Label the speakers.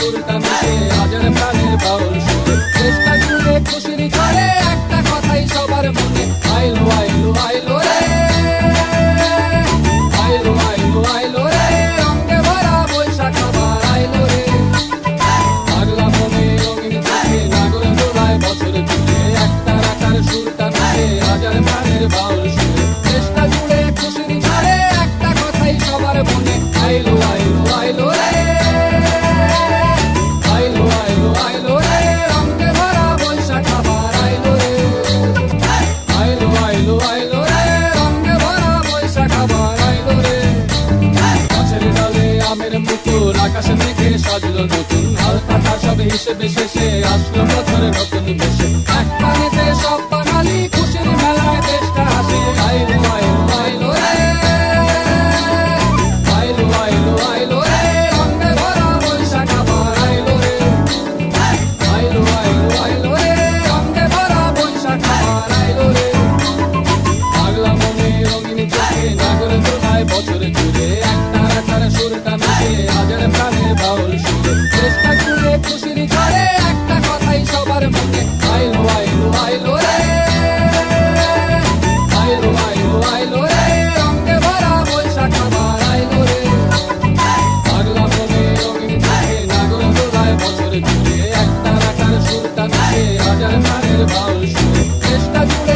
Speaker 1: সুরটা মিশে হাজার প্রাণের বাউল সুরে চেষ্টা জুড়ে খুশির ঝড়ে একটা কথাই সবার মনে আইলো আইলো আইলো রে আইলো আইলো আইলো রে রঙে ভরা বৈশাখ আবার আইলো রে পাগলা মনে রঙিন চোখে নাগর দোলায় বছর জুড়ে একটা রাখার সুরটা মিশে হাজার প্রাণের বাউল সুরে চেষ্টা জুড়ে খুশির ঝড়ে একটা কথাই সবার মনে আইলো আইলো আইলো রে আইলো আইলো আইলো রে রঙে ভরা বৈশাখ আবার আইলো রে আইলো আইলো আইলো রে রঙে ভরা বৈশাখ আবার আইলো রে গাছের ডালে আমের মুকুল আকাশে মেঘে সাজলো নতুন হাল কাটা সব হিসেবে শেষে আসলো বছরের নতুন বেশে এক পানিতে সব বাঙালি খুশির মেলায় দেশটা হাসে আইলো আইলো আইলো রে আইলো আইলো আইলো রে রঙে ভরা বৈশাখ আবার আইলো রে আইলো আইলো আইলো রে রঙে ভরা বৈশাখ আবার আইলো রে পাগলা মনে রঙিন চোখে নাগর দোলায় বছর জুড়ে একটা রাখার সুরটা মিশে হাজার প্রাণের বাউল সুরে চেষ্টা জুড়ে খুশির ঝড়ে একটা কথাই সবার মনে আইলো আইলো আইলো রে আইলো আইলো আইলো রে রঙে ভরা বৈশাখ আবার আইলো রে পাগলা মনে রঙিন চোখে নাগর দোলায় বছর জুড়ে একটা রাখার সুরটা মিশে হাজার প্রাণের বাউল সুরে চেষ্টা জুড়ে